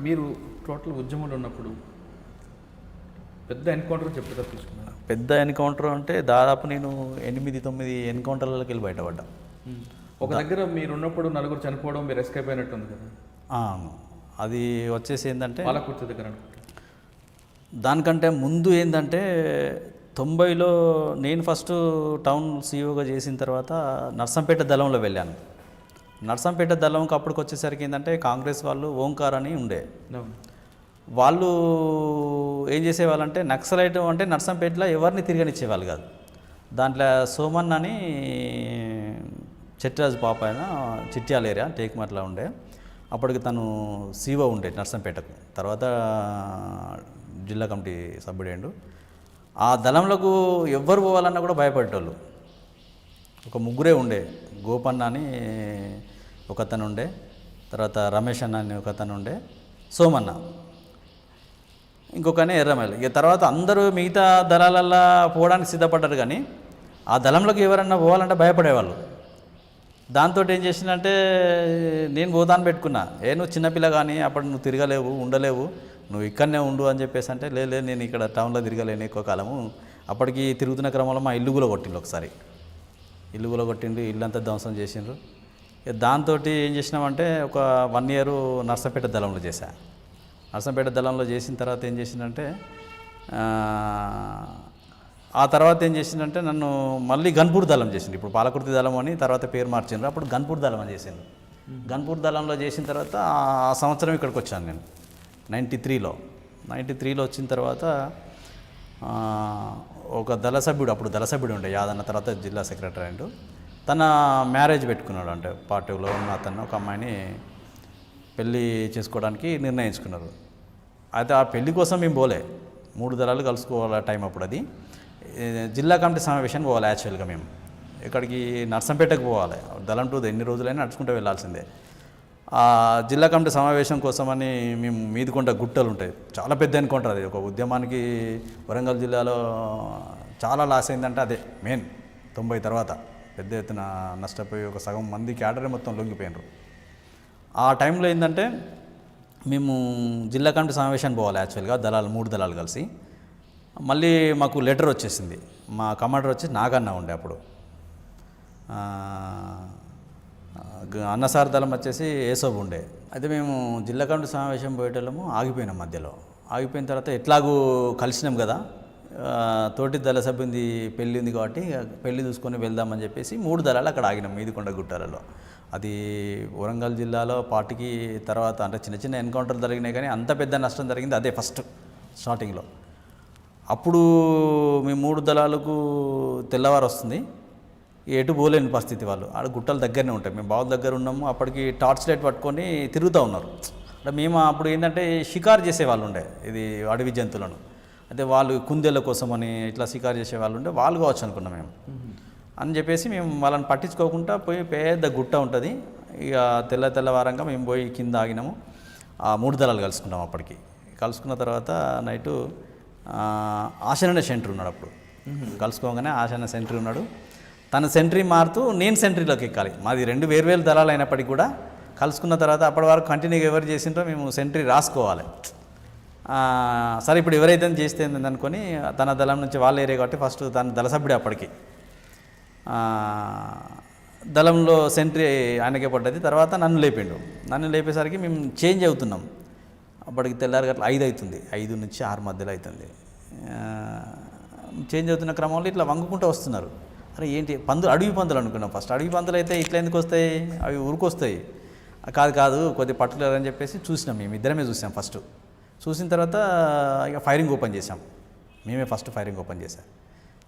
మీరు టోటల్ ఉద్యమంలో ఉన్నప్పుడు పెద్ద ఎన్కౌంటర్ చెప్తే తీసుకున్నాను. పెద్ద ఎన్కౌంటర్ అంటే దాదాపు నేను 8-9 ఎన్కౌంటర్లకి వెళ్ళి బయటపడ్డా. ఒక దగ్గర మీరు ఉన్నప్పుడు నలుగురు చనిపోవడం, మీరు ఎస్కేప్ అయినట్టుంది కదా. అది వచ్చేసి ఏంటంటే పాలకుర్తి దగ్గర అనుకుంటా. దానికంటే ముందు ఏంటంటే 90లో నేను ఫస్ట్ టౌన్ సీఈఓగా చేసిన తర్వాత నర్సంపేట దళంలో వెళ్ళాను. నర్సంపేట దళంకి అప్పటికి వచ్చేసరికి ఏంటంటే కాంగ్రెస్ వాళ్ళు ఓంకార్ అని ఉండే. వాళ్ళు ఏం చేసేవాళ్ళంటే నక్సలైట్ అంటే నర్సంపేటలో ఎవరిని తిరగనిచ్చేవాళ్ళు కాదు. దాంట్లో సోమన్ అని చెట్రాజు పాప అయినా చిట్యాల ఏరియా టేక్మట్లా ఉండే. అప్పటికి తను సీఓ ఉండే నర్సంపేటకు, తర్వాత జిల్లా కమిటీ సభ్యుడేండు. ఆ దళంలోకి ఎవ్వరు పోవాలన్నా కూడా భయపడేటోళ్ళు. ఒక ముగ్గురే ఉండే. గోపన్న అని ఒకతను ఉండే, తర్వాత రమేష్ అన్న అని ఒకతను ఉండే, సోమన్న, ఇంకొకనే ఎర్రమల్లి. ఇక తర్వాత అందరూ మిగతా దళాలల్లో పోవడానికి సిద్ధపడ్డారు, కానీ ఆ దళంలోకి ఎవరన్నా పోవాలంటే భయపడేవాళ్ళు. దాంతో ఏం చేసిందంటే నేను పోతాను పెట్టుకున్నా. నువ్వు చిన్నపిల్ల కానీ అప్పుడు నువ్వు తిరగలేవు, ఉండలేవు, నువ్వు ఇక్కడనే ఉండు అని చెప్పేసి అంటే లేదు నేను ఇక్కడ టౌన్లో తిరగలేను ఎక్కువ కాలము. అప్పటికి తిరుగుతున్న క్రమంలో మా ఇల్లు కూడా కొట్టిండు. ఒకసారి ఇల్లు కూడా కొట్టిండు, ఇల్లంతా ధ్వంసం చేసిండ్రు. దాంతో ఏం చేసినామంటే ఒక 1 year నర్సంపేట దళంలో చేశా. నర్సంపేట దళంలో చేసిన తర్వాత ఏం చేసిందంటే ఆ తర్వాత ఏం చేసిందంటే నన్ను మళ్ళీ గన్పూర్ దళం చేసిండు. ఇప్పుడు పాలకుర్తి దళం అని తర్వాత పేరు మార్చిండ్రు, అప్పుడు గన్పూర్ దళం అని చేసిండు. గన్పూర్ దళంలో చేసిన తర్వాత ఆ సంవత్సరం ఇక్కడికి వచ్చాను నేను 93లో వచ్చిన తర్వాత ఒక దళ సభ్యుడు, అప్పుడు దళ సభ్యుడు ఉండే యాదన్న, తర్వాత జిల్లా సెక్రటరీ అంటూ, తన మ్యారేజ్ పెట్టుకున్నాడు. అంటే పార్టీలో ఉన్న అతను ఒక అమ్మాయిని పెళ్ళి చేసుకోవడానికి నిర్ణయించుకున్నారు. అయితే ఆ పెళ్లి కోసం మేము పోలే, 3 దళాలు కలుసుకోవాలి టైం అప్పుడు. అది జిల్లా కమిటీ సమావేశానికి పోవాలి. యాక్చువల్గా మేము ఇక్కడికి నర్సంపేటకు పోవాలి. దళం టూ ఎన్ని రోజులైనా నడుచుకుంటూ వెళ్ళాల్సిందే. ఆ జిల్లా కమిటీ సమావేశం కోసమని మేము మీదికొండ గుట్టలు ఉంటాయి, చాలా పెద్ద ఎన్కౌంటర్. అది ఒక ఉద్యమానికి వరంగల్ జిల్లాలో చాలా లాస్ అయిందంటే అదే మెయిన్. 90 తర్వాత పెద్ద ఎత్తున నష్టపోయి ఒక సగం మంది క్యాడరే మొత్తం లొంగిపోయినారు. ఆ టైంలో ఏంటంటే మేము జిల్లా కమిటీ సమావేశానికి పోవాలి యాక్చువల్గా, 3 దళాలు కలిసి. మళ్ళీ మాకు లెటర్ వచ్చేసింది. మా కమాండర్ వచ్చి నాగన్న ఉండే అప్పుడు, అన్నసార్ దళం వచ్చేసి ఏసోబు ఉండే. అయితే మేము జిల్లా కమిటీ సమావేశం పోయేటోళ్ళము, ఆగిపోయినాం మధ్యలో. ఆగిపోయిన తర్వాత ఎట్లాగూ కలిసినాం కదా, తోటి దళ సభ్యుంది పెళ్ళి ఉంది కాబట్టి పెళ్ళి చూసుకొని వెళ్దామని చెప్పేసి 3 దళాలు అక్కడ ఆగినాం మీదికొండ గుట్టాలలో. అది వరంగల్ జిల్లాలో పార్టీకి తర్వాత అంటే చిన్న చిన్న ఎన్కౌంటర్లు జరిగినాయి, కానీ అంత పెద్ద నష్టం జరిగింది అదే ఫస్ట్ స్టార్టింగ్లో. అప్పుడు మేము 3 దళాలకు తెల్లవారు వస్తుంది, ఎటు పోలేని పరిస్థితి. వాళ్ళు ఆడ గుట్టల దగ్గరనే ఉంటాయి, మేము బావుల దగ్గర ఉన్నాము. అప్పటికి టార్చ్ లైట్ పట్టుకొని తిరుగుతూ ఉన్నారు. అంటే మేము అప్పుడు ఏంటంటే షికారు చేసేవాళ్ళు ఉండే, ఇది అడవి జంతువులను. అయితే వాళ్ళు కుందేళ్ళ కోసమని ఇట్లా షికారు చేసేవాళ్ళు ఉండే, వాళ్ళు కావచ్చు అనుకున్నాం మేము. అని చెప్పేసి మేము వాళ్ళని పట్టించుకోకుండా పోయి పెద్ద గుట్ట ఉంటుంది. ఇక తెల్లవారంగా మేము పోయి కింద ఆగినాము. ఆ 3 దళాలు కలుసుకున్నాం. అప్పటికి కలుసుకున్న తర్వాత నైటు ఆశన సెంటర్ ఉన్నాడు. అప్పుడు కలుసుకోగానే ఆశన సెంటర్ ఉన్నాడు. తన సెంట్రీ మారుతూ నేను సెంట్రీలోకి ఎక్కాలి. మాది 2 వేర్వేరు దళాలు అయినప్పటికీ కూడా కలుసుకున్న తర్వాత అప్పటి వరకు కంటిన్యూగా ఎవరు చేసిందో మేము సెంట్రీ రాసుకోవాలి. సరే ఇప్పుడు ఎవరైతే చేస్తే అనుకొని తన దళం నుంచి వాళ్ళ ఏరియా కాబట్టి ఫస్ట్ తన దళ సభ్యుడే అప్పటికి దళంలో సెంట్రీ ఆయనకే పడ్డది. తర్వాత నన్ను లేపిండు. నన్ను లేపేసరికి మేము చేంజ్ అవుతున్నాం. అప్పటికి తెల్లారి గట్ల 5 అవుతుంది, 5 నుంచి 6 మధ్యలో అవుతుంది. చేంజ్ అవుతున్న క్రమంలో ఇట్లా వంగుకుంటూ వస్తున్నారు. అరే ఏంటి అడవి పందులు అనుకున్నాం ఫస్ట్. అడవి పందులు అయితే ఇట్లా ఎందుకు వస్తాయి, అవి ఊరికొస్తాయి. కాదు కొద్దిగా పర్టికులర్ అని చెప్పేసి చూసినాం. మేము ఇద్దరమే చూసాం ఫస్ట్. చూసిన తర్వాత ఇక ఫైరింగ్ ఓపెన్ చేసాం. మేమే ఫస్ట్ ఫైరింగ్ ఓపెన్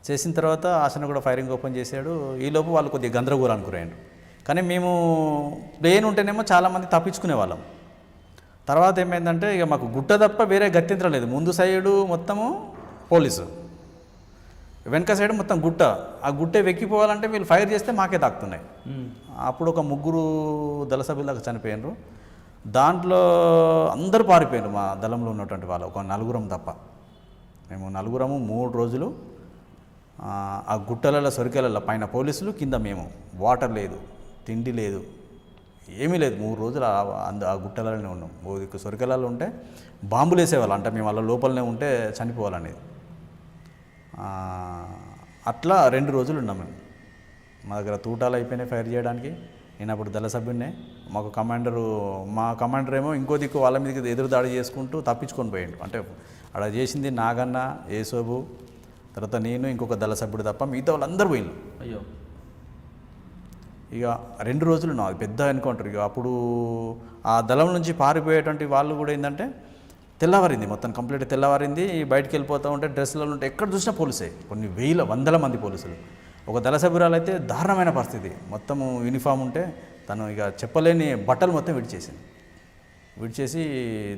చేసిన తర్వాత ఆశన కూడా ఫైరింగ్ ఓపెన్ చేశాడు. ఈలోపు వాళ్ళు కొద్దిగా గందరగోళానికి గురయ్యారు. కానీ మేము ప్లేన్ ఉంటేనేమో చాలామంది తప్పించుకునే వాళ్ళం. తర్వాత ఏమైందంటే ఇక మాకు గుట్ట తప్ప వేరే గత్యంతరం లేదు. ముందు సైడు మొత్తము పోలీసు, వెనక సైడ్ మొత్తం గుట్ట. ఆ గుట్టే వెక్కిపోవాలంటే వీళ్ళు ఫైర్ చేస్తే మాకే తాకుతున్నాయి. అప్పుడు ఒక 3 దళ సభ్యులకు చనిపోయినారు. దాంట్లో అందరూ పారిపోయారు మా దళంలో ఉన్నటువంటి వాళ్ళు, ఒక 4 తప్ప. మేము 4 3 రోజులు ఆ గుట్టలలో సొరికెలలో పైన పోలీసులు, కింద మేము. వాటర్ లేదు, తిండి లేదు, ఏమీ లేదు. 3 రోజులు ఆ గుట్టలలోనే ఉన్నాం. ఓ దిక్కు సొరికలలో ఉంటే బాంబులు వేసేవాళ్ళు, అంటే మేము వాళ్ళ లోపలనే ఉంటే చనిపోవాలనేది. అట్లా 2 రోజులు ఉన్నాం మేము. మా దగ్గర తూటాలు అయిపోయినాయి ఫైర్ చేయడానికి. నేను అప్పుడు దళ సభ్యున్నే. మా కమాండర్ ఏమో ఇంకో దిక్కు వాళ్ళ మీదకి ఎదురు దాడి చేసుకుంటూ తప్పించుకొని పోయిండు. అంటే అక్కడ చేసింది నాగన్న, ఏసోబు, తర్వాత నేను, ఇంకొక దళ సభ్యుడు తప్ప మిగతా వాళ్ళందరూ పోయిండు. అయ్యో. ఇక 2 రోజులు ఉన్నాం. అది పెద్ద ఎన్కౌంటర్. ఇక అప్పుడు ఆ దళం నుంచి పారిపోయేటువంటి వాళ్ళు కూడా ఏంటంటే తెల్లవారింది, మొత్తం కంప్లీట్ తెల్లవారింది. బయటికి వెళ్ళిపోతూ ఉంటే డ్రెస్సులలో ఉంటే ఎక్కడ చూసినా పోలీసే, కొన్ని వందల మంది పోలీసులు. ఒక దళ సభ్యురాలు అయితే దారుణమైన పరిస్థితి, మొత్తము యూనిఫామ్ ఉంటే తను ఇక చెప్పలేని బట్టలు మొత్తం విడిచేసి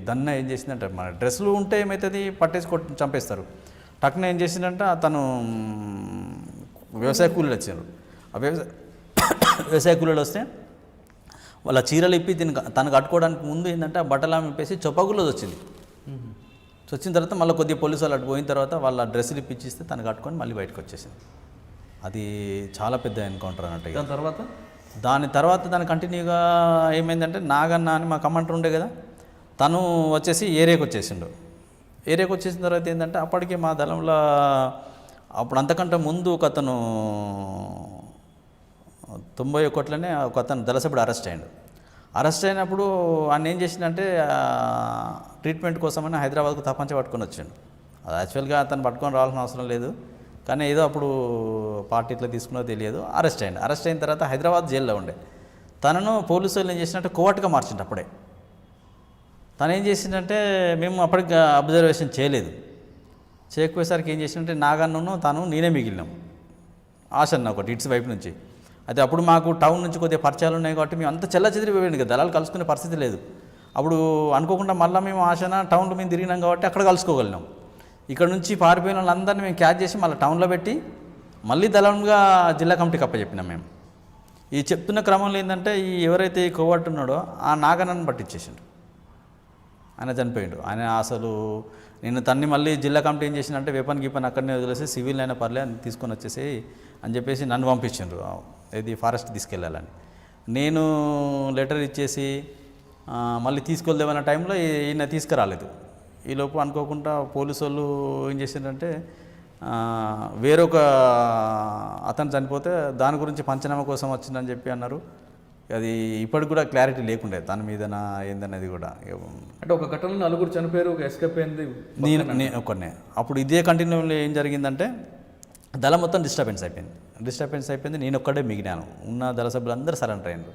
దన్న ఏం చేసిందంటే, మన డ్రెస్సులు ఉంటే ఏమవుతుంది, పట్టేసి చంపేస్తారు. టక్కున ఏం చేసిందంటే తను వ్యవసాయ కూలీలు వచ్చారు. ఆ వ్యవసాయ కూలీలు వస్తే వాళ్ళ చీరలు ఇప్పి తను కట్టుకోవడానికి ముందు ఏంటంటే ఆ బట్టలు ఆమె ఇప్పేసి చొప్పగుల్లో వచ్చింది. వచ్చిన తర్వాత మళ్ళీ కొద్దిగా పోలీసు వాళ్ళు అటు పోయిన తర్వాత వాళ్ళ డ్రెస్సులు ఇప్పించిస్తే తను కట్టుకొని మళ్ళీ బయటకు వచ్చేసింది. అది చాలా పెద్ద ఎన్కౌంటర్ అన్నట్టు. దాని తర్వాత దాని కంటిన్యూగా ఏమైందంటే నాగన్న అని మా కమాండర్ ఉండే కదా, తను వచ్చేసి ఏరియాకి వచ్చేసిండు. ఏరియాకి వచ్చేసిన తర్వాత ఏంటంటే అప్పటికే మా దళంలో అప్పుడు అంతకంటే ముందు ఒక అతను 91లోనే ఒక అతను దళసభ్యుడు అరెస్ట్ అయినప్పుడు ఆయన ఏం చేసిందంటే ట్రీట్మెంట్ కోసమని హైదరాబాద్కు తప్పంచ పట్టుకొని వచ్చాడు. అది యాక్చువల్గా అతను పట్టుకొని రావాల్సిన అవసరం లేదు, కానీ ఏదో అప్పుడు పార్టీ ఇట్లా తీసుకున్నదో తెలియదు. అరెస్ట్ అయిన తర్వాత హైదరాబాద్ జైల్లో ఉండే తనను పోలీసు వాళ్ళు ఏం చేసినట్టే కోవర్ట్గా మార్చిండు. అప్పుడే తను ఏం చేసిందంటే మేము అప్పటికి అబ్జర్వేషన్ చేయకపోయేసరికి ఏం చేసిందంటే నాగన్నను నేనే మిగిలినాం. ఆశన్న ఒకటి ఇట్స్ వైపు నుంచి. అయితే అప్పుడు మాకు టౌన్ నుంచి కొద్దిగా పరిచయాలు ఉన్నాయి కాబట్టి మేము అంత చెదిరిపోయింది కదా, దళాలు కలుసుకునే పరిస్థితి లేదు. అప్పుడు అనుకోకుండా మళ్ళీ మేము ఆశన టౌన్లో మేము తిరిగినాం కాబట్టి అక్కడ కలుసుకోగలిగినాం. ఇక్కడ నుంచి పారిపోయిన వాళ్ళందరినీ మేము క్యాచ్ చేసి మళ్ళీ టౌన్లో పెట్టి మళ్ళీ దళంగా జిల్లా కమిటీకి అప్పచెప్పినాం మేము. ఈ చెప్తున్న క్రమంలో ఏంటంటే ఎవరైతే ఈ కోవర్ట్ ఉన్నాడో ఆ నాగన్నను పట్టించేసిండు. ఆయన చనిపోయిండు. ఆయన అసలు నేను తన్ని మళ్ళీ జిల్లా కమిటీ ఏం చేసిందంటే వెపన్ గీపన్ అక్కడనే వదిలేసి సివిల్ అయినా పర్లే అని తీసుకొని వచ్చేసి అని చెప్పేసి నన్ను పంపించిండ్రు ఇది ఫారెస్ట్ తీసుకెళ్ళాలని. నేను లెటర్ ఇచ్చేసి మళ్ళీ తీసుకెళ్దామన్న టైంలో ఈయన తీసుకురాలేదు. ఈలోపు అనుకోకుండా పోలీసు వాళ్ళు ఏం చేసిందంటే వేరొక అతను చనిపోతే దాని గురించి పంచనామా కోసం వచ్చిందని చెప్పి అన్నారు. అది ఇప్పటికి కూడా క్లారిటీ లేకుండే దాని మీద ఏందనేది కూడా. అంటే ఒక ఘటనలో 4 చనిపోయారు, ఒక ఎస్కేప్ అయింది. నేను ఒక్కనే. అప్పుడు ఇదే కంటిన్యూలో ఏం జరిగిందంటే దళం మొత్తం డిస్టర్బెన్స్ అయిపోయింది. నేను ఒక్కడే మిగిలినాను. ఉన్న దళ సభ్యులందరూ సరెండర్ అయ్యారు.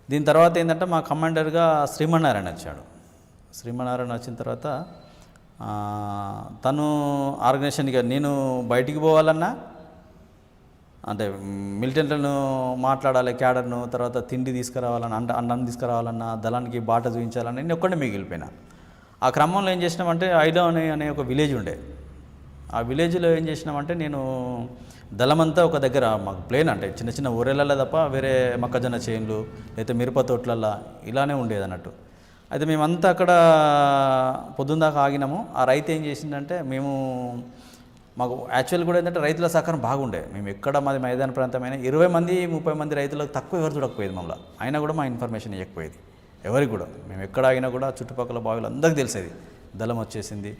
దీని తర్వాత ఏంటంటే మా కమాండర్గా శ్రీమన్నారాయణ వచ్చాడు. శ్రీమన్నారాయణ వచ్చిన తర్వాత తను ఆర్గనైజేషన్గా నేను బయటికి పోవాలన్నా అంటే మిలిటెంట్లను మాట్లాడాలి, క్యాడర్ను, తర్వాత తిండి తీసుకురావాలన్నా, అన్నం తీసుకురావాలన్నా, దళానికి బాట చూపించాలన్నా నేను ఒక్కడే మిగిలిపోయినా. ఆ క్రమంలో ఏం చేసినామంటే ఐలో అనే ఒక విలేజ్ ఉండే. ఆ విలేజ్లో ఏం చేసినామంటే నేను దళమంతా ఒక దగ్గర మాకు ప్లేన్ అంటే చిన్న చిన్న ఊరేళ్ళల్లో తప్ప వేరే మొక్కజొన్న చేన్లు లేకపోతే మిరప తోటలల్లో ఇలానే ఉండేది అన్నట్టు. అయితే మేమంతా అక్కడ పొద్దున్న దాకా ఆగినాము. ఆ రైతు ఏం చేసిందంటే మాకు యాక్చువల్ కూడా ఏంటంటే రైతుల సహకారం బాగుండే. మేము ఎక్కడ మాది మైదాన ప్రాంతమైన 20 మంది 30 మంది రైతులకు తక్కువ ఎవరు చూడకపోయేది మమ్మల్ని. అయినా కూడా మా ఇన్ఫర్మేషన్ ఇవ్వకపోయేది ఎవరికి కూడా. మేము ఎక్కడ ఆగినా కూడా చుట్టుపక్కల బావిలు అందరికీ తెలిసేది దళం వచ్చేసింది.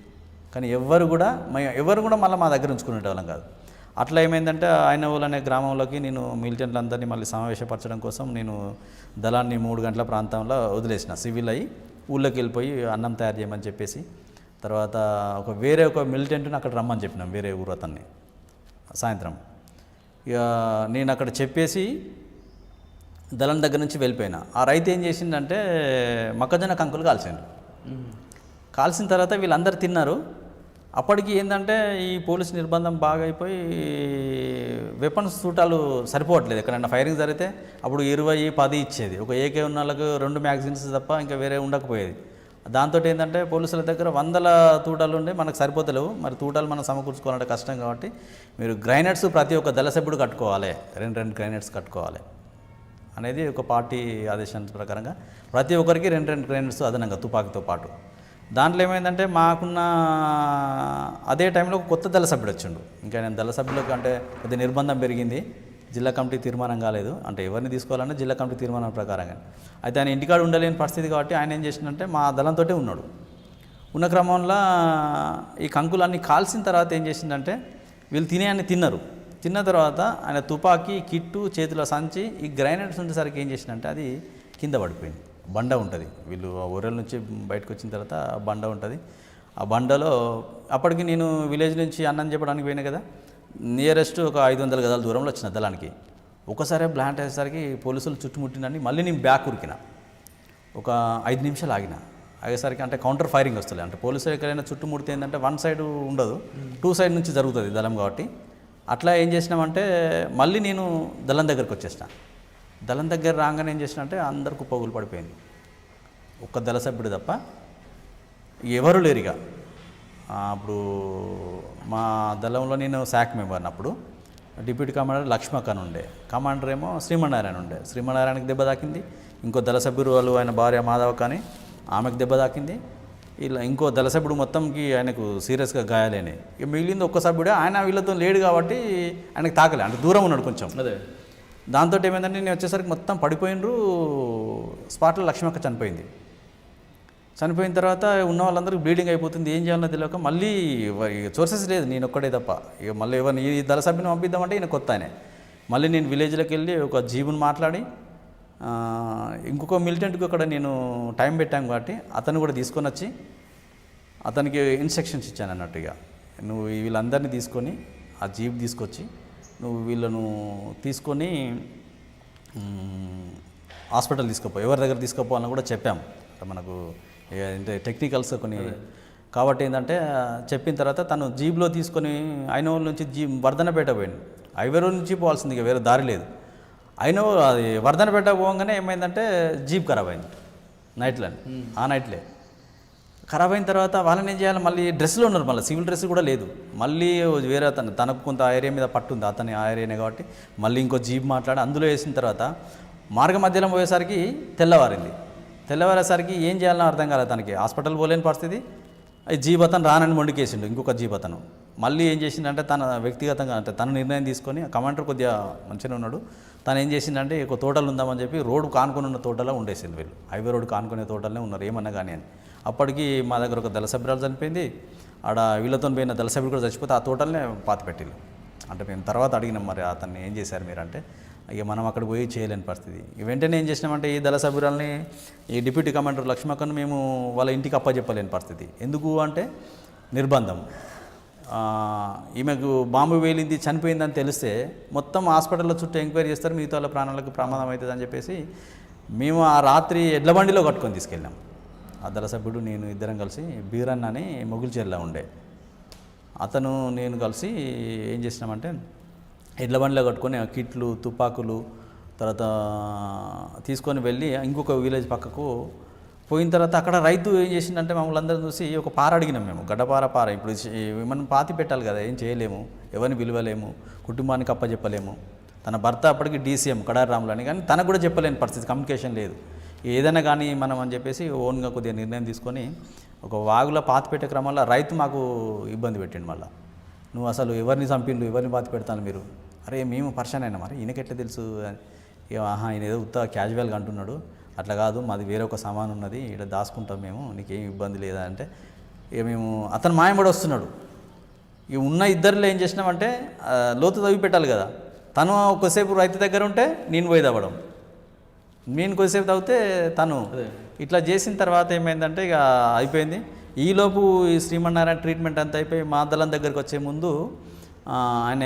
కానీ ఎవరు కూడా మళ్ళీ మా దగ్గర ఉంచుకునేటోళ్ళం కాదు. అట్లా ఏమైందంటే ఆయనవోలు అనే గ్రామంలోకి నేను మిలిటెంట్లందరినీ మళ్ళీ సమావేశపరచడం కోసం నేను దళాన్ని 3 గంటల ప్రాంతంలో వదిలేసిన. సివిల్ అయ్యి ఊళ్ళోకి వెళ్ళిపోయి అన్నం తయారు చేయమని చెప్పేసి తర్వాత వేరే ఒక మిలిటెంట్ని అక్కడ రమ్మని చెప్పినాం, వేరే ఊరు అతన్ని సాయంత్రం. ఇక నేను అక్కడ చెప్పేసి దళం దగ్గర నుంచి వెళ్ళిపోయినా. ఆ రైతు ఏం చేసిందంటే మొక్కజొన్న కంకులు కాల్చిన తర్వాత వీళ్ళందరూ తిన్నారు. అప్పటికి ఏంటంటే ఈ పోలీసు నిర్బంధం బాగా అయిపోయి వెపన్స్ సూటాలు సరిపోవట్లేదు. ఎక్కడైనా ఫైరింగ్ జరిగితే అప్పుడు 20, 10 ఇచ్చేది. ఒక ఏకే ఉన్న వాళ్ళకు 2 మ్యాగజైన్స్ తప్ప ఇంకా వేరే ఉండకపోయేది. దాంతో ఏంటంటే పోలీసుల దగ్గర 100 తూటాలు ఉండే మనకు సరిపోతలేవు. మరి తూటాలు మనం సమకూర్చుకోవాలంటే కష్టం కాబట్టి మీరు గ్రైనేడ్స్ ప్రతి ఒక్క దళ సభ్యుడు కట్టుకోవాలి, 2 గ్రైనేడ్స్ కట్టుకోవాలి అనేది ఒక పార్టీ ఆదేశాల ప్రకారంగా ప్రతి ఒక్కరికి 2 గ్రైనేడ్స్ అదనంగా తుపాకీతో పాటు. దాంట్లో ఏమైందంటే మాకున్న అదే టైంలో కొత్త దళ సభ్యుడు వచ్చిండు. ఇంకా నేను దళ సభ్యులకు అంటే కొద్దిగా నిర్బంధం పెరిగింది. జిల్లా కమిటీ తీర్మానం కాలేదు, అంటే ఎవరిని తీసుకోవాలన్నా జిల్లా కమిటీ తీర్మానం ప్రకారంగా. అయితే ఆయన ఇంటికాడ ఉండలేని పరిస్థితి కాబట్టి ఆయన ఏం చేసిందంటే మా దళంతో ఉన్నాడు. ఉన్న క్రమంలో ఈ కంకులన్నీ కాల్చిన తర్వాత ఏం చేసిందంటే వీళ్ళు తినేయన్ని తిన్నారు. తిన్న తర్వాత ఆయన తుపాకీ, కిట్టు, చేతిలో సంచి, ఈ గ్రైనేడ్స్ ఉండేసరికి ఏం చేసిందంటే అది కింద పడిపోయింది. బండ ఉంటుంది, వీళ్ళు ఆ ఊరల నుంచి బయటకు వచ్చిన తర్వాత బండ ఉంటుంది. ఆ బండలో అప్పటికి నేను విలేజ్ నుంచి అన్నం చెప్పడానికి పోయినా కదా, నియరెస్ట్ ఒక 500 గజాల దూరంలో వచ్చిన దళానికి. ఒకసారి బ్లాంట్ అయ్యేసరికి పోలీసులు చుట్టుముట్టినని మళ్ళీ నేను బ్యాక్ ఉరికిన. ఒక 5 నిమిషాలు ఆగేసరికి అంటే కౌంటర్ ఫైరింగ్ వస్తుంది. అంటే పోలీసులు ఎక్కడైనా చుట్టుముడితే ఏంటంటే వన్ సైడ్ ఉండదు, 2 సైడ్ నుంచి జరుగుతుంది దళం కాబట్టి. అట్లా ఏం చేసినామంటే మళ్ళీ నేను దళం దగ్గరికి వచ్చేసిన. దళం దగ్గర రాగానే ఏం చేసిన అంటే అందరు కుప్పగులు పడిపోయింది. ఒక్క దళ సభ్యుడు తప్ప ఎవరు లేరుగా. అప్పుడు మా దళంలో నేను శాఖ మెంబర్ని. అప్పుడు డిప్యూటీ కమాండర్ లక్ష్మక్ అని ఉండే, కమాండర్ ఏమో శ్రీమన్నారాయణ ఉండే. శ్రీమన్నారాయణకి దెబ్బ తాకింది. ఇంకో దళ సభ్యుడు వాళ్ళు ఆయన భార్య మాధవ కానీ ఆమెకు దెబ్బ తాకింది. ఇలా ఇంకో దళ సభ్యుడు మొత్తంకి ఆయనకు సీరియస్గా గాయాలైనాయి. ఇక మిగిలింది ఒక్క సభ్యుడే, ఆయన వీళ్ళతో లేడు కాబట్టి ఆయనకు తాకలే, అంటే దూరం ఉన్నాడు కొంచెం. అదే దాంతో ఏమైందంటే నేను వచ్చేసరికి మొత్తం పడిపోయినరు. స్పాట్లో లక్ష్మక్క చనిపోయింది. చనిపోయిన తర్వాత ఉన్న వాళ్ళందరికీ బ్లీడింగ్ అయిపోతుంది. ఏం చేయాలన్నా తెలియక మళ్ళీ సోర్సెస్ లేదు, నేను ఒక్కడే తప్ప. ఇక మళ్ళీ ఎవరిని ఈ దళ సభ్యుని పంపిద్దామంటే ఈయన కొత్త ఆయనే. మళ్ళీ నేను విలేజ్లోకి వెళ్ళి ఒక జీబుని మాట్లాడి ఇంకొక మిలిటెంట్కి అక్కడ నేను టైం పెట్టాను కాబట్టి అతను కూడా తీసుకొని వచ్చి అతనికి ఇన్స్ట్రక్షన్స్ ఇచ్చాను అన్నట్టు. ఇక నువ్వు వీళ్ళందరినీ తీసుకొని ఆ జీప్ తీసుకొచ్చి నువ్వు వీళ్ళను తీసుకొని హాస్పిటల్ తీసుకుపో, ఎవరి దగ్గర తీసుకుపోవాలని కూడా చెప్పాము. మనకు అంటే టెక్నికల్స్ కొన్ని కాబట్టి ఏంటంటే చెప్పిన తర్వాత తను జీప్లో తీసుకొని ఐనోల్ నుంచి వర్ధనపేట పోయింది. హైవే రోడ్ నుంచి పోవాల్సింది, ఇక వేరే దారి లేదు. అది వర్ధనపేట పోగానే ఏమైందంటే జీప్ ఖరాబ్ అయింది నైట్లో. ఆ నైట్లే ఖరాబ్ అయిన తర్వాత వాళ్ళని ఏం చేయాలి, మళ్ళీ డ్రెస్లో ఉన్నారు, మళ్ళీ సివిల్ డ్రెస్ కూడా లేదు. మళ్ళీ వేరే తనకు కొంత ఆ ఏరియా మీద పట్టుంది, అతని ఆ ఏరియానే కాబట్టి మళ్ళీ ఇంకో జీప్ మాట్లాడి అందులో వేసిన తర్వాత మార్గ మధ్యలో పోయేసరికి తెల్లవారేసరికి ఏం చేయాలని అర్థం కాలేదు తనకి. హాస్పిటల్ పోలేని పరిస్థితి. ఈ జీప్ అతను రానని మొండికేసిండు. ఇంకొక జీప్ అతను మళ్ళీ ఏం చేసిందంటే తన వ్యక్తిగతంగా అంటే తన నిర్ణయం తీసుకొని, కమాండర్ కొద్దిగా మంచిగా ఉన్నాడు, తను ఏం చేసిందంటే ఒక తోటలు ఉందామని చెప్పి రోడ్డు కానుకొని ఉన్న తోటలో ఉండేసింది. వీళ్ళు హైవే రోడ్డు కానుకునే తోటలోనే ఉన్నారు ఏమన్నా కానీ అని. అప్పటికి మా దగ్గర ఒక దళ సభ్యురాలు చనిపోయింది. ఆడ వీళ్ళతో పోయిన దళ సభ్యుడు కూడా చచ్చిపోతే ఆ తోటలనే పాతి పెట్టిళ్ళు. అంటే మేము తర్వాత అడిగినాం, మరి అతన్ని ఏం చేశారు మీరు అంటే, ఇక మనం అక్కడ పోయి చేయలేని పరిస్థితి. వెంటనే ఏం చేసినామంటే ఈ దళ సభ్యురాలని, ఈ డిప్యూటీ కమాండర్ లక్ష్మక్కను మేము వాళ్ళ ఇంటికి అప్పచెప్పలేని పరిస్థితి. ఎందుకు అంటే నిర్బంధం. ఈమెకు బాంబు వేలింది, చనిపోయిందని తెలిస్తే మొత్తం హాస్పిటల్లో చుట్టూ ఎంక్వైరీ చేస్తారు, మిగతా వాళ్ళ ప్రాణాలకు ప్రమాదం అవుతుంది అని చెప్పేసి మేము ఆ రాత్రి ఎడ్ల బండిలో కట్టుకొని తీసుకెళ్ళాం. ఆ దళ సభ్యుడు నేను ఇద్దరం కలిసి బీరన్న అని మొగుల్చెర్ల ఉండే అతను నేను కలిసి ఏం చేసినామంటే ఎడ్ల బండిలో కట్టుకొని ఆ కిట్లు, తుపాకులు తర్వాత తీసుకొని వెళ్ళి ఇంకొక విలేజ్ పక్కకు పోయిన తర్వాత అక్కడ రైతు ఏం చేసిందంటే మమ్మల్ని అందరం చూసి ఒక పార అడిగినాం మేము, గడ్డపార. ఇప్పుడు మనం పాతి పెట్టాలి కదా, ఏం చేయలేము, ఎవరిని పిలవలేము, కుటుంబానికి అప్పచెప్పలేము. తన భర్త అప్పటికి డీసీఎం కడారి రాములు అని, కానీ తనకు కూడా చెప్పలేని పరిస్థితి, కమ్యూనికేషన్ లేదు. ఏదైనా కానీ మనం అని చెప్పేసి ఓన్గా కొద్దిగా నిర్ణయం తీసుకొని ఒక వాగులో పాతి పెట్టే క్రమంలో రైతు మాకు ఇబ్బంది పెట్టిండు. మళ్ళీ నువ్వు అసలు ఎవరిని చంపిండు, ఎవరిని పాతి పెడతాను మీరు, అరే మేము పర్షన్ అయినా, మరి ఈయనకెట్లా తెలుసు, ఈయన ఏదో ఉత్త క్యాజువల్గా అంటున్నాడు, అట్లా కాదు, మాది వేరే ఒక సామాన్ ఉన్నది, ఇక్కడ దాచుకుంటాం మేము, నీకేం ఇబ్బంది లేదా అంటే, ఇక మేము అతను మాయబడి వస్తున్నాడు. ఇక ఉన్న ఇద్దరిలో ఏం చేసినామంటే లోతు తవ్వి పెట్టాలి కదా, తను కొద్దిసేపు రైతు దగ్గర ఉంటే నేను పోయి తవ్వడం, నేను కొద్దిసేపు తవ్వితే తను ఇట్లా చేసిన తర్వాత ఏమైందంటే ఇక అయిపోయింది. ఈలోపు ఈ శ్రీమన్నారాయణ ట్రీట్మెంట్ అంతా అయిపోయి మా దళం దగ్గరికి వచ్చే ముందు ఆయన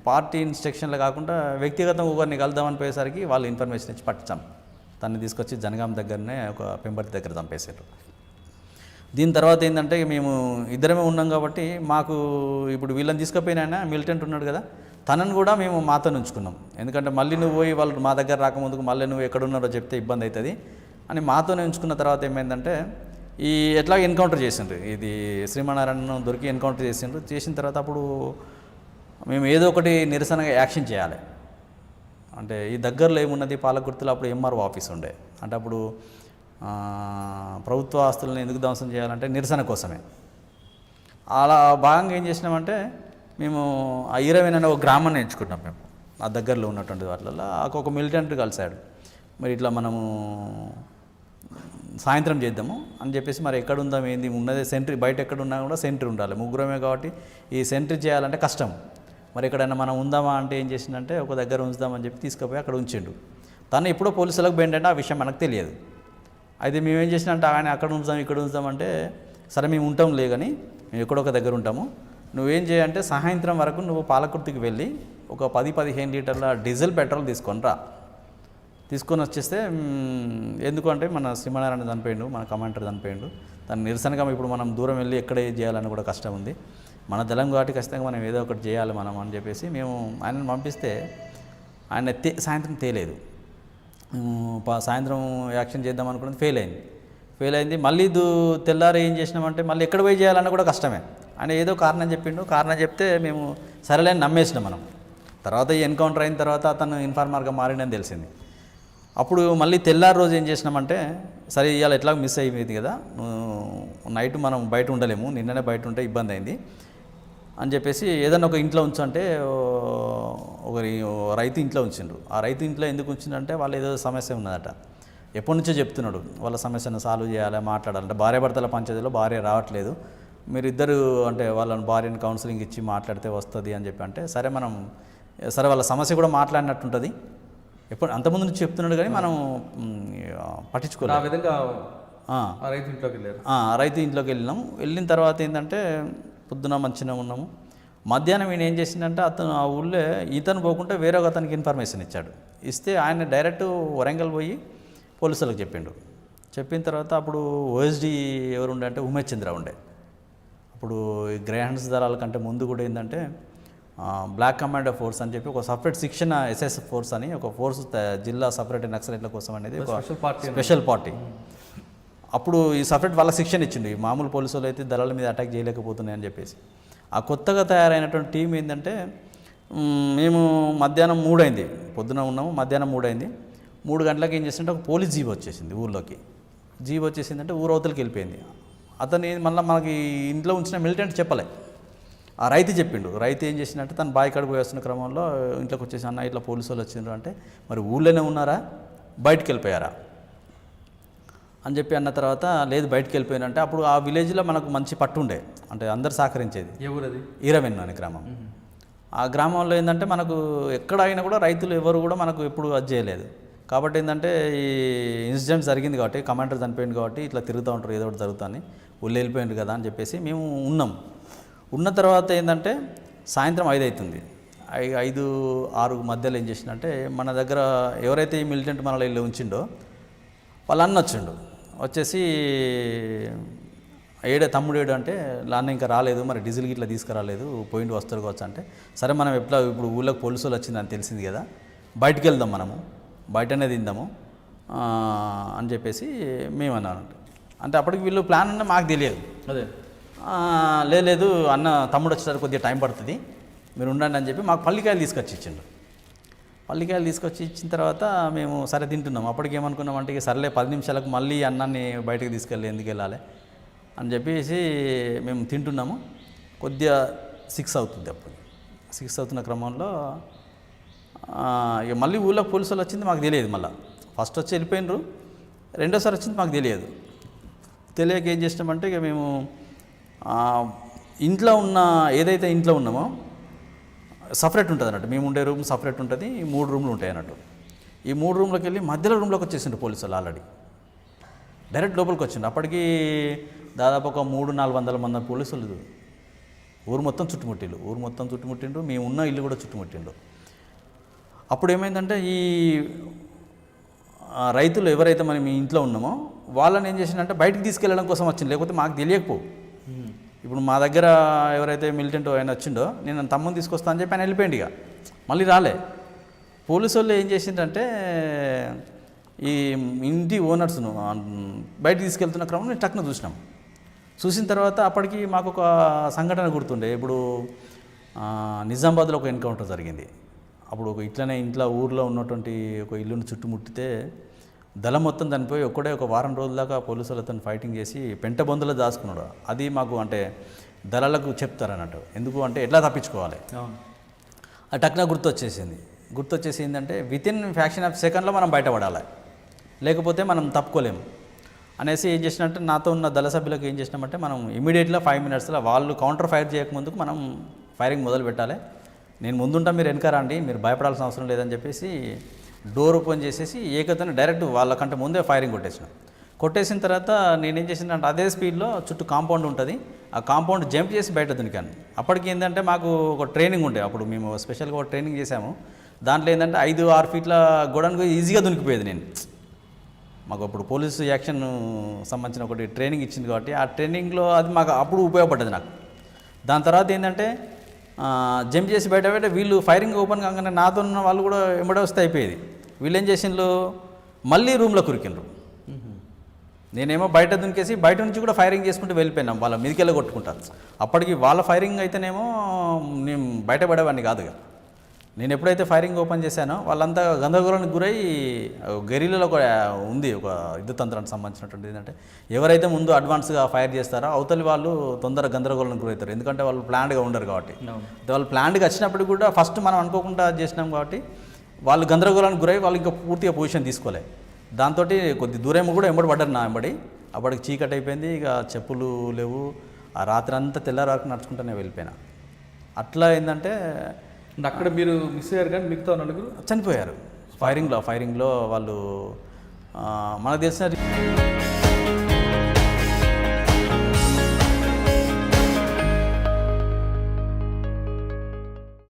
పార్టీ ఇన్స్ట్రక్షన్లు కాకుండా వ్యక్తిగతంగా ఒకరిని కలుద్దామని పోయేసరికి వాళ్ళు ఇన్ఫర్మేషన్ ఇచ్చి పట్టించాం. తను తీసుకొచ్చి జనగాం దగ్గరనే ఒక పెంబర్తి దగ్గర చంపేశారు. దీని తర్వాత ఏంటంటే మేము ఇద్దరమే ఉన్నాం కాబట్టి మాకు ఇప్పుడు వీళ్ళని తీసుకుపోయినా మిలిటెంట్ ఉన్నాడు కదా, తనను కూడా మేము మాతో ఉంచుకున్నాం. ఎందుకంటే మళ్ళీ నువ్వు పోయి వాళ్ళు మా దగ్గర రాకముందుకు మళ్ళీ నువ్వు ఎక్కడున్నారో చెప్తే ఇబ్బంది అవుతుంది అని మాతోనే ఉంచుకున్న తర్వాత ఏమైందంటే ఈ ఎట్లా ఎన్కౌంటర్ చేసిండ్రు, ఇది శ్రీమన్నారాయణ దొరికి ఎన్కౌంటర్ చేసిండ్రు. చేసిన తర్వాత అప్పుడు మేము ఏదో ఒకటి నిరసనగా యాక్షన్ చేయాలి. అంటే ఈ దగ్గరలో ఏమున్నది, పాలకుర్తిలో అప్పుడు ఎంఆర్ఓ ఆఫీస్ ఉండే, అంటే అప్పుడు ప్రభుత్వ ఆస్తులను ఎందుకు ధ్వంసం చేయాలంటే నిరసన కోసమే. అలా భాగంగా ఏం చేసినామంటే మేము ఆ 20 అనే ఒక గ్రామాన్ని ఎంచుకున్నాం. మేము ఆ దగ్గరలో ఉన్నటువంటి వాటిల్లో ఒక మిలిటెంట్ కలిశాడు. మరి ఇట్లా మనము సాయంత్రం చేద్దాము అని చెప్పేసి, మరి ఎక్కడ ఉందాం ఏంది ఉన్నదే సెంట్రీ, బయట ఎక్కడ ఉన్నా కూడా సెంట్రీ ఉండాలి, ముగ్గురమే కాబట్టి ఈ సెంట్రీ చేయాలంటే కష్టం. మరి ఎక్కడైనా మనం ఉందామా అంటే ఏం చేసిందంటే ఒక దగ్గర ఉంచుదామని చెప్పి తీసుకుపోయి అక్కడ ఉంచిండు. తను ఎప్పుడో పోలీసులకు పోయిండంటే ఆ విషయం మనకు తెలియదు. అయితే మేమేం చేసినంటే ఆయన అక్కడ ఉంచుదాం ఇక్కడ ఉంచుదామంటే, సరే మేము ఉంటాం లేదని మేము ఎక్కడొక దగ్గర ఉంటాము, నువ్వేం చేయంటే సాయంత్రం వరకు నువ్వు పాలకుర్తికి వెళ్ళి ఒక 10-15 లీటర్ల డీజిల్ పెట్రోల్ తీసుకొని వచ్చేస్తే, ఎందుకంటే మన సింహనారాయణ చనిపోయిండు, మన కమాండర్ చనిపోయిండు, దాన్ని నిరసనగా ఇప్పుడు మనం దూరం వెళ్ళి ఎక్కడ ఏది చేయాలని కూడా కష్టం ఉంది, మన దళం కాబట్టి ఖచ్చితంగా మనం ఏదో ఒకటి చేయాలి మనం అని చెప్పేసి మేము ఆయనను పంపిస్తే ఆయన సాయంత్రం తేలేదు. సాయంత్రం యాక్షన్ చేద్దాం అనుకున్నది ఫెయిల్ అయింది. మళ్ళీ తెల్లారి ఏం చేసినామంటే మళ్ళీ ఎక్కడ పోయి చేయాలన్నా కూడా కష్టమే. ఆయన ఏదో కారణం చెప్పిండు, కారణం చెప్తే మేము సరేలేని నమ్మేసినాం మనం. తర్వాత ఈ ఎన్కౌంటర్ అయిన తర్వాత అతను ఇన్ఫార్మర్గా మారిండని తెలిసింది. అప్పుడు మళ్ళీ తెల్లారి రోజు ఏం చేసినామంటే, సరే ఇవాళ ఎట్లా మిస్ అయిపోయింది కదా, నైట్ మనం బయట ఉండలేము, నిన్ననే బయట ఉంటే ఇబ్బంది అయింది అని చెప్పేసి ఏదైనా ఒక ఇంట్లో ఉంచంటే ఒకరి రైతు ఇంట్లో ఉంచిండ్రు. ఆ రైతు ఇంట్లో ఎందుకు ఉంచిందంటే వాళ్ళు ఏదో సమస్య ఉన్నదట, ఎప్పటి నుంచో చెప్తున్నాడు వాళ్ళ సమస్యను సాల్వ్ చేయాలి, మాట్లాడాలంటే భార్యాభర్తల పంచాయతీలో భార్య రావట్లేదు, మీరిద్దరు అంటే వాళ్ళని భార్యని కౌన్సిలింగ్ ఇచ్చి మాట్లాడితే వస్తుంది అని చెప్పి అంటే, సరే వాళ్ళ సమస్య కూడా మాట్లాడినట్టుంటుంది, ఎప్పుడు అంతకుముందు నుంచి చెప్తున్నాడు కానీ మనం పట్టించుకోలేదు. ఆ విధంగా రైతు ఇంట్లోకి వెళ్ళారు. రైతు ఇంట్లోకి వెళ్ళిన తర్వాత ఏంటంటే పొద్దున మంచిగా ఉన్నాము. మధ్యాహ్నం ఈయన ఏం చేసిందంటే అతను ఆ ఊళ్ళో ఇతను పోకుండా వేరే ఒక అతనికి ఇన్ఫర్మేషన్ ఇస్తే ఆయన డైరెక్ట్ వరంగల్ పోయి పోలీసులకు చెప్పిన తర్వాత అప్పుడు ఓఎస్డీ ఎవరు ఉండే అంటే ఉమేష్ చంద్ర ఉండే. అప్పుడు ఈ గ్రేహండ్స్ దళాల కంటే ముందు కూడా ఏంటంటే బ్లాక్ కమాండో ఫోర్స్ అని చెప్పి ఒక సపరేట్ శిక్షణ ఎస్ఎస్ ఫోర్స్ అని ఒక ఫోర్స్ జిల్లా సపరేట్ నక్సలైట్ల కోసం అనేది ఒక స్పెషల్ పార్టీ. అప్పుడు ఈ సపరేట్ వాళ్ళకి శిక్షణ ఇచ్చిండు, ఈ మామూలు పోలీసులు అయితే దళాల మీద అటాక్ చేయలేకపోతున్నాయి అని చెప్పేసి. ఆ కొత్తగా తయారైనటువంటి టీం ఏంటంటే, మేము మధ్యాహ్నం 3 అయింది, పొద్దున ఉన్నాము, మధ్యాహ్నం 3 అయింది. 3 గంటలకు ఏం చేసిందంటే ఒక పోలీస్ జీప్ వచ్చేసింది ఊళ్ళోకి. జీప్ వచ్చేసిందంటే ఊరవతలకి వెళ్ళిపోయింది. అతను మళ్ళీ మనకి ఇంట్లో ఉంచిన మిలిటెంట్ చెప్పలే, ఆ రైతు చెప్పిండు. రైతు ఏం చేసిందంటే తను బావి కడుపు వేస్తున్న క్రమంలో ఇంట్లోకి వచ్చేసి, అన్న ఇట్లా పోలీసు వాళ్ళు వచ్చిండ్రు అంటే, మరి ఊళ్ళోనే ఉన్నారా బయటికి వెళ్ళిపోయారా అని చెప్పి అన్న తర్వాత, లేదు బయటికి వెళ్ళిపోయినంటే, అప్పుడు ఆ విలేజ్లో మనకు మంచి పట్టు ఉండే, అంటే అందరు సహకరించేది. ఎవరది? ఈరవెన్ను అనే గ్రామం. ఆ గ్రామంలో ఏంటంటే మనకు ఎక్కడ అయినా కూడా రైతులు ఎవరు కూడా మనకు ఎప్పుడు అది చేయలేదు. కాబట్టి ఏంటంటే ఈ ఇన్సిడెంట్ జరిగింది కాబట్టి, కమాండర్ చనిపోయింది కాబట్టి ఇట్లా తిరుగుతూ ఉంటారు, ఏదో ఒకటి జరుగుతుంది, ఊళ్ళో వెళ్ళిపోయింది కదా అని చెప్పేసి మేము ఉన్న తర్వాత ఏంటంటే సాయంత్రం 5 అవుతుంది. 5-6 మధ్యలో ఏం చేసిందంటే, మన దగ్గర ఎవరైతే ఈ మిలిటెంట్ మనలో వెళ్ళి ఉంచిండో వాళ్ళ అన్న వచ్చిండు. వచ్చేసి తమ్ముడు ఏడు అంటే, అన్న ఇంకా రాలేదు, మరి డీజిల్కి ఇట్లా తీసుకురాలేదు, పోయిండు వస్తారు కావచ్చు అంటే, సరే మనం ఇప్పుడు ఊళ్ళోకి పోలీసులు వచ్చిందని తెలిసింది కదా, బయటికి వెళ్దాం, మనము బయటనే తిందాము అని చెప్పేసి మేము అన్నాను. అంటే అప్పటికి వీళ్ళు ప్లాన్ ఉన్నా మాకు తెలియదు. అదే లేదు అన్న తమ్ముడు వచ్చేసరికి కొద్దిగా టైం పడుతుంది, మీరు ఉండండి అని చెప్పి మాకు పల్లికాయలు తీసుకొచ్చి ఇచ్చిండు. పల్లికాయలు తీసుకొచ్చి ఇచ్చిన తర్వాత మేము సరే తింటున్నాము. అప్పటికి ఏమనుకున్నామంటే, ఇక సర్లే 10 నిమిషాలకు మళ్ళీ అన్నాన్ని బయటకు తీసుకెళ్ళి ఎందుకు వెళ్ళాలి అని చెప్పేసి మేము తింటున్నాము. కొద్దిగా 6 అవుతుంది. అప్పుడు 6 అవుతున్న క్రమంలో ఇక మళ్ళీ ఊళ్ళో పోలీసులు వచ్చింది మాకు తెలియదు. మళ్ళీ ఫస్ట్ వచ్చి వెళ్ళిపోయినరు, రెండోసారి వచ్చింది మాకు తెలియక ఏం చేసినామంటే, ఇక మేము ఇంట్లో ఏదైతే ఇంట్లో ఉన్నామో సపరేట్ ఉంటుంది అన్నట్టు, మేము ఉండే రూమ్ సపరేట్ ఉంటుంది, 3 రూమ్లు ఉంటాయి అన్నట్టు. ఈ 3 రూమ్లోకి వెళ్ళి మధ్యలో రూమ్లోకి వచ్చేసిండు పోలీసులు. ఆల్రెడీ డైరెక్ట్ లోపలికి వచ్చిండు. అప్పటికి దాదాపు ఒక 300-400 మంది పోలీసులు ఊరు మొత్తం చుట్టుముట్టిండు, మేము ఉన్న ఇల్లు కూడా చుట్టుముట్టిండు. అప్పుడు ఏమైందంటే, ఈ రైతులు ఎవరైతే మనం మీ ఇంట్లో ఉన్నామో వాళ్ళని ఏం చేసిందంటే బయటికి తీసుకెళ్ళడం కోసం వచ్చింది, లేకపోతే మాకు తెలియకపో. ఇప్పుడు మా దగ్గర ఎవరైతే మిలిటెంట్ ఆయన వచ్చిండో, నేను తమ్ముని తీసుకొస్తా అని చెప్పి ఆయన వెళ్ళిపోయింది. ఇక మళ్ళీ రాలే. పోలీసు వాళ్ళు ఏం చేసిందంటే, ఈ ఇంటి ఓనర్స్ను బయటికి తీసుకెళ్తున్న క్రమంలో నేను టక్కున చూసిన తర్వాత అప్పటికి మాకు ఒక సంఘటన గుర్తుండే. ఇప్పుడు నిజామాబాద్లో ఒక ఎన్కౌంటర్ జరిగింది. అప్పుడు ఇట్లనే ఊర్లో ఉన్నటువంటి ఒక ఇల్లుని చుట్టుముట్టితే దళం మొత్తం చనిపోయి ఒక్కడే ఒక వారం రోజుల దాకా పోలీసులతో ఫైటింగ్ చేసి పెంట బొందులో దాచుకున్నాడు. అది మాకు అంటే దళాలకు చెప్తారన్నట్టు, ఎందుకు అంటే ఎట్లా తప్పించుకోవాలి. ఆ టక్న గుర్తు వచ్చేసింది. గుర్తొచ్చేసి ఏంటంటే వితిన్ ఫ్యాక్షన్ ఆఫ్ సెకండ్లో మనం బయటపడాలి, లేకపోతే మనం తప్పుకోలేము అనేసి ఏం చేసినట్టు నాతో ఉన్న దళ సభ్యులకు ఏం చేసినామంటే మనం ఇమీడియట్గా 5 మినిట్స్లో వాళ్ళు కౌంటర్ ఫైర్ చేయకముందుకు మనం ఫైరింగ్ మొదలు పెట్టాలి, నేను ముందుంటా మీరు వెనక రండి, మీరు భయపడాల్సిన అవసరం లేదని చెప్పేసి డోర్ ఓపెన్ చేసేసి ఏకతను డైరెక్ట్ వాళ్ళకంటే ముందే ఫైరింగ్ కొట్టేసిన తర్వాత నేనేం చేసిందంటే అదే స్పీడ్లో చుట్టూ కాంపౌండ్ ఉంటుంది, ఆ కాంపౌండ్ జంప్ చేసి బయట దునికాను. అప్పటికి ఏంటంటే మాకు ఒక ట్రైనింగ్ ఉండే, అప్పుడు మేము స్పెషల్గా ఒక ట్రైనింగ్ చేసాము. దాంట్లో ఏంటంటే 5-6 ఫీట్ల గోడను ఈజీగా దునికిపోయేది నేను. మాకు అప్పుడు పోలీసు యాక్షన్ సంబంధించిన ఒకటి ట్రైనింగ్ ఇచ్చింది కాబట్టి ఆ ట్రైనింగ్లో అది మాకు అప్పుడు ఉపయోగపడ్డది నాకు. దాని తర్వాత ఏంటంటే జంప్ చేసి బయట వీళ్ళు ఫైరింగ్ ఓపెన్ కాగానే నాతో ఉన్న వాళ్ళు కూడా ఎంబడే వస్తే అయిపోయేది. వీళ్ళు ఏం చేసిండ్రు, మళ్ళీ రూమ్లో కురికిండ్రు. నేనేమో బయట దునికేసి బయట నుంచి కూడా ఫైరింగ్ చేసుకుంటూ వెళ్ళిపోయినాం, వాళ్ళ మీదికెళ్ళి కొట్టుకుంటారు. అప్పటికి వాళ్ళ ఫైరింగ్ అయితేనేమో నేను బయటపడేవాడిని కాదుగా. నేను ఎప్పుడైతే ఫైరింగ్ ఓపెన్ చేశానో వాళ్ళంతా గందరగోళానికి గురై గెరిలలో ఒక ఉంది ఒక యుద్ధ తంత్రానికి సంబంధించినటువంటి ఏంటంటే ఎవరైతే ముందు అడ్వాన్స్గా ఫైర్ చేస్తారో అవతలి వాళ్ళు తొందరగా గందరగోళానికి గురవుతారు, ఎందుకంటే వాళ్ళు ప్లాన్డ్గా ఉండరు కాబట్టి. వాళ్ళు ప్లాన్డ్గా వచ్చినప్పుడు కూడా ఫస్ట్ మనం అనుకోకుండా చేసినాం కాబట్టి వాళ్ళు గందరగోళానికి గురై వాళ్ళు ఇంకా పూర్తిగా పొజిషన్ తీసుకోలే. దాంతో కొద్ది దూరం కూడా ఎంబడి పడ్డారు నా ఎంబడి. అప్పటికి చీకటి అయిపోయింది, ఇక చెప్పులు లేవు, ఆ రాత్రి అంతా తెల్లారి వరకు నడుచుకుంటూనే వెళ్ళిపోయినా. అట్లా ఏంటంటే అక్కడ మీరు మిస్ అయ్యారు కానీ మిగతా నలుగురు చనిపోయారు ఫైరింగ్లో వాళ్ళు మనకు తెలిసిన